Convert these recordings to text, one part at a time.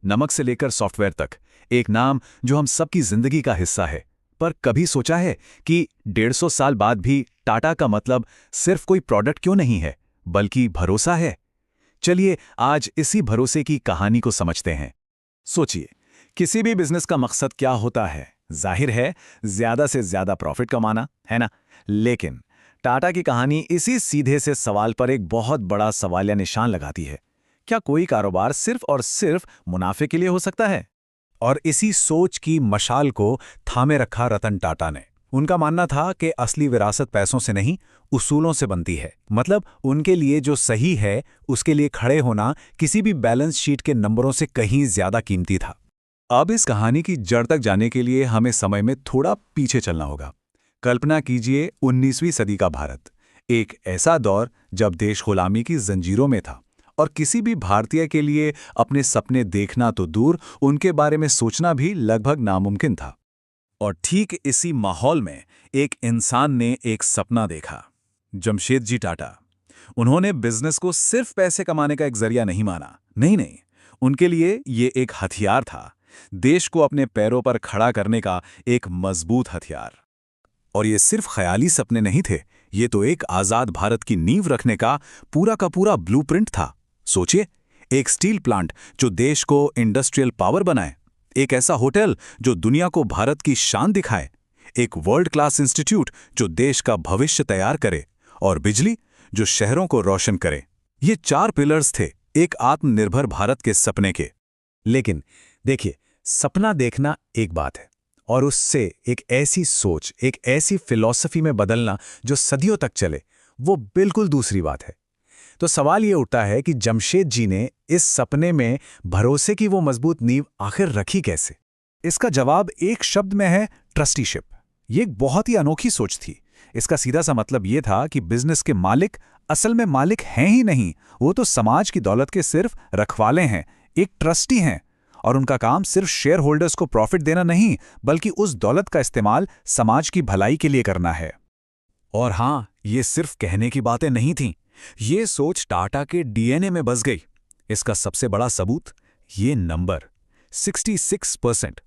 नमक से लेकर सॉफ्टवेयर तक, एक नाम जो हम सबकी जिंदगी का हिस्सा है। पर कभी सोचा है कि 150 साल बाद भी टाटा का मतलब सिर्फ कोई प्रोडक्ट क्यों नहीं है, बल्कि भरोसा है? चलिए आज इसी भरोसे की कहानी को समझते हैं। सोचिए, किसी भी बिजनेस का मकसद क्या होता है? जाहिर है, ज्यादा से ज्यादा प्रॉफिट कमाना, है ना? लेकिन टाटा की कहानी इसी सीधे से सवाल पर एक बहुत बड़ा सवालिया निशान लगाती है। क्या कोई कारोबार सिर्फ और सिर्फ मुनाफे के लिए हो सकता है? और इसी सोच की मशाल को थामे रखा रतन टाटा ने। उनका मानना था कि असली विरासत पैसों से नहीं, उसूलों से बनती है। मतलब उनके लिए जो सही है, उसके लिए खड़े होना किसी भी बैलेंस शीट के नंबरों से कहीं ज्यादा कीमती था। अब इस कहानी की जड़ तक जाने के लिए हमें समय में थोड़ा पीछे चलना होगा। कल्पना कीजिए 19वीं सदी का भारत, एक ऐसा दौर जब देश गुलामी की जंजीरों में था और किसी भी भारतीय के लिए अपने सपने देखना तो दूर, उनके बारे में सोचना भी लगभग नामुमकिन था। और ठीक इसी माहौल में एक इंसान ने एक सपना देखा, जमशेदजी टाटा। उन्होंने बिजनेस को सिर्फ पैसे कमाने का एक जरिया नहीं माना। नहीं, उनके लिए ये एक हथियार था, देश को अपने पैरों पर खड़ा करने का एक मजबूत हथियार। और ये सिर्फ ख्याली सपने नहीं थे, ये तो एक आजाद भारत की नींव रखने का पूरा ब्लूप्रिंट था। सोचिए, एक स्टील प्लांट जो देश को इंडस्ट्रियल पावर बनाए, एक ऐसा होटल जो दुनिया को भारत की शान दिखाए, एक वर्ल्ड क्लास इंस्टीट्यूट जो देश का भविष्य तैयार करे, और बिजली जो शहरों को रोशन करे। ये 4 पिलर्स थे एक आत्मनिर्भर भारत के सपने के। लेकिन देखिए, सपना देखना एक बात है और उससे एक ऐसी सोच, एक ऐसी फिलॉसफी में बदलना जो सदियों तक चले, वो बिल्कुल दूसरी बात है। तो सवाल ये उठता है कि जमशेद जी ने इस सपने में भरोसे की वो मजबूत नींव आखिर रखी कैसे? इसका जवाब एक शब्द में है, ट्रस्टीशिप। ये एक बहुत ही अनोखी सोच थी। इसका सीधा सा मतलब ये था कि बिजनेस के मालिक असल में मालिक हैं ही नहीं, वो तो समाज की दौलत के सिर्फ रखवाले हैं, एक ट्रस्टी हैं। और उनका काम सिर्फ शेयर होल्डर्स को प्रॉफिट देना नहीं, बल्कि उस दौलत का इस्तेमाल समाज की भलाई के लिए करना है। और हां, ये सिर्फ कहने की बातें नहीं थीं। ये सोच टाटा के डीएनए में बस गई। इसका सबसे बड़ा सबूत ये नंबर 66%।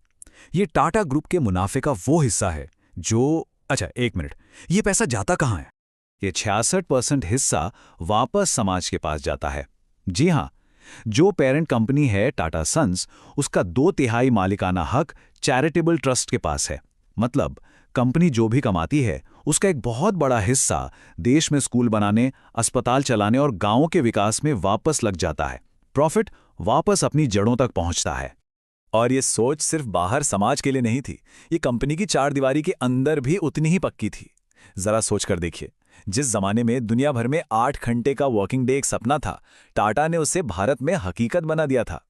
ये टाटा ग्रुप के मुनाफे का वो हिस्सा है जो, अच्छा एक मिनट, ये पैसा जाता कहां है? ये 66% हिस्सा वापस समाज के पास जाता है। जी हां, जो पेरेंट कंपनी है टाटा सन्स, उसका 2/3 मालिकाना हक चैरिटेबल ट्रस्ट के पास है। मतलब कंपनी जो भी कमाती है, उसका एक बहुत बड़ा हिस्सा देश में स्कूल बनाने, अस्पताल चलाने और गांवों के विकास में वापस लग जाता है। प्रॉफिट वापस अपनी जड़ों तक पहुंचता है। और ये सोच सिर्फ बाहर समाज के लिए नहीं थी, ये कंपनी की 4 दीवारी के अंदर भी उतनी ही पक्की थी। जरा सोच कर देखिए, जिस जमाने में दुनिया भर में 8 घंटे का वर्किंग डे एक सपना था, टाटा ने उसे भारत में हकीकत बना दिया था।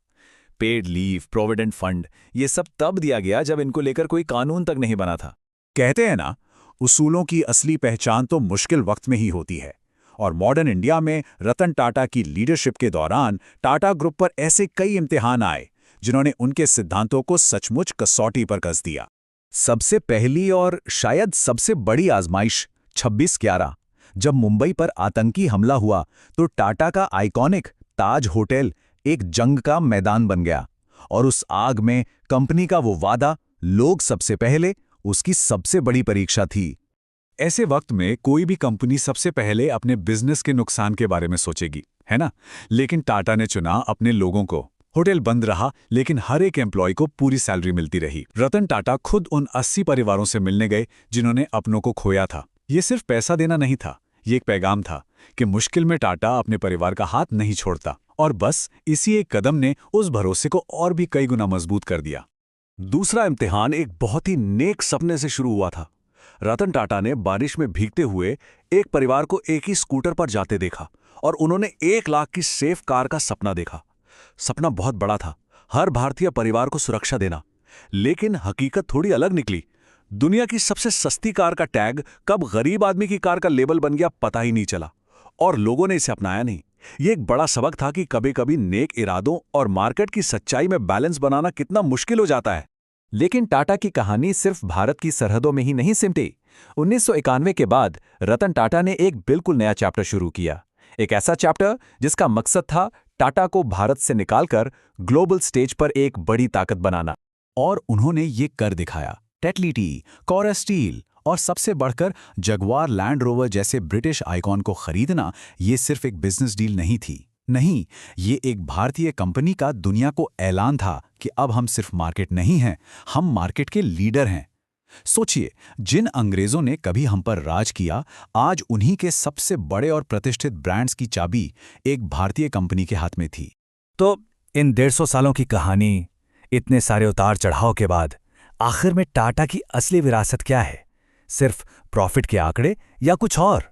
पेड लीव, प्रोविडेंट फंड, ये सब तब दिया गया जब इनको लेकर कोई कानून तक नहीं बना था। कहते हैं ना, उसूलों की असली पहचान तो मुश्किल वक्त में ही होती है। और मॉडर्न इंडिया में रतन टाटा की लीडरशिप के दौरान टाटा ग्रुप पर ऐसे कई इम्तिहान आए जिन्होंने उनके सिद्धांतों को सचमुच कसौटी पर कस दिया। सबसे पहली और शायद सबसे बड़ी आजमाइश 26/11, जब मुंबई पर आतंकी हमला हुआ तो टाटा का आइकॉनिक ताज होटल एक जंग का मैदान बन गया। और उस आग में कंपनी का वो वादा, लोग सबसे पहले, उसकी सबसे बड़ी परीक्षा थी। ऐसे वक्त में कोई भी कंपनी सबसे पहले अपने बिजनेस के नुकसान के बारे में सोचेगी, है ना? लेकिन टाटा ने चुना अपने लोगों को। होटल बंद रहा, लेकिन हर एक एम्प्लॉय को पूरी सैलरी मिलती रही। रतन टाटा खुद उन 80 परिवारों से मिलने गए जिन्होंने अपनों को खोया था। ये सिर्फ पैसा देना नहीं था, ये एक पैगाम था कि मुश्किल में टाटा अपने परिवार का हाथ नहीं छोड़ता। और बस इसी एक कदम ने उस भरोसे को और भी कई गुना मजबूत कर दिया। दूसरा इम्तिहान एक बहुत ही नेक सपने से शुरू हुआ था। रतन टाटा ने बारिश में भीगते हुए एक परिवार को एक ही स्कूटर पर जाते देखा और उन्होंने 1 लाख की सेफ कार का सपना देखा। सपना बहुत बड़ा था, हर भारतीय परिवार को सुरक्षा देना। लेकिन हकीकत थोड़ी अलग निकली। दुनिया की सबसे सस्ती कार का टैग कब गरीब आदमी की कार का लेबल बन गया पता ही नहीं चला, और लोगों ने इसे अपनाया नहीं। ये एक बड़ा सबक था कि कभी-कभी नेक इरादों और मार्केट की सच्चाई में बैलेंस बनाना कितना मुश्किल हो जाता है। लेकिन टाटा की कहानी सिर्फ भारत की सरहदों में ही नहीं सिमटी। 1991 के बाद रतन टाटा ने एक बिल्कुल नया चैप्टर शुरू किया। एक ऐसा चैप्टर जिसका मकसद था टाटा को भारत से निकालकर ग्लोबल स्टेज पर एक बड़ी ताकत बनाना। और उन्होंने ये कर दिखाया। टेटली टी, कोरेस स्टील और सबसे बढ़कर जगुआर लैंड रोवर जैसे ब्रिटिश आइकॉन को खरीदना ये सिर्फ एक बिजनेस डील नहीं थी। नहीं, ये एक भारतीय कंपनी का दुनिया को ऐलान था कि अब हम सिर्फ मार्केट नहीं हैं, हम मार्केट के लीडर हैं। सोचिए, जिन अंग्रेजों ने कभी हम पर राज किया, आज उन्हीं के सबसे बड़े और प्रतिष्ठित ब्रांड्स की चाबी एक भारतीय कंपनी के हाथ में थी। तो इन 150 सालों की कहानी, इतने सारे उतार चढ़ाव के बाद आखिर में टाटा की असली विरासत क्या है? सिर्फ प्रॉफिट के आंकड़े या कुछ और?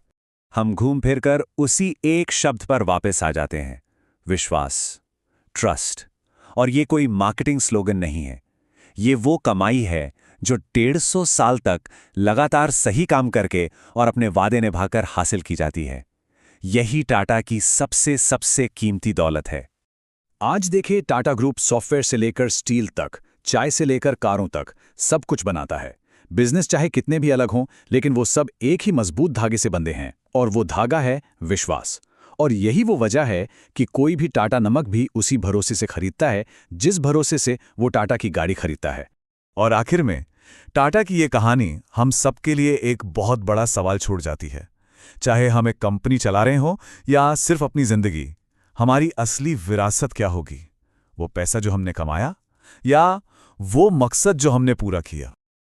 हम घूम फिर कर उसी एक शब्द पर वापस आ जाते हैं, विश्वास, ट्रस्ट। और ये कोई मार्केटिंग स्लोगन नहीं है, ये वो कमाई है जो 150 साल तक लगातार सही काम करके और अपने वादे निभाकर हासिल की जाती है। यही टाटा की सबसे सबसे कीमती दौलत है। आज देखिए, टाटा ग्रुप सॉफ्टवेयर से लेकर स्टील तक, चाय से लेकर कारों तक सब कुछ बनाता है। बिजनेस चाहे कितने भी अलग हों, लेकिन वो सब एक ही मजबूत धागे से बंधे हैं, और वो धागा है विश्वास। और यही वो वजह है कि कोई भी टाटा नमक भी उसी भरोसे से खरीदता है जिस भरोसे से वो टाटा की गाड़ी खरीदता है। और आखिर में टाटा की ये कहानी हम सबके लिए एक बहुत बड़ा सवाल छोड़ जाती है। चाहे हम एक कंपनी चला रहे हों या सिर्फ अपनी जिंदगी, हमारी असली विरासत क्या होगी? वो पैसा जो हमने कमाया या वो मकसद जो हमने पूरा किया?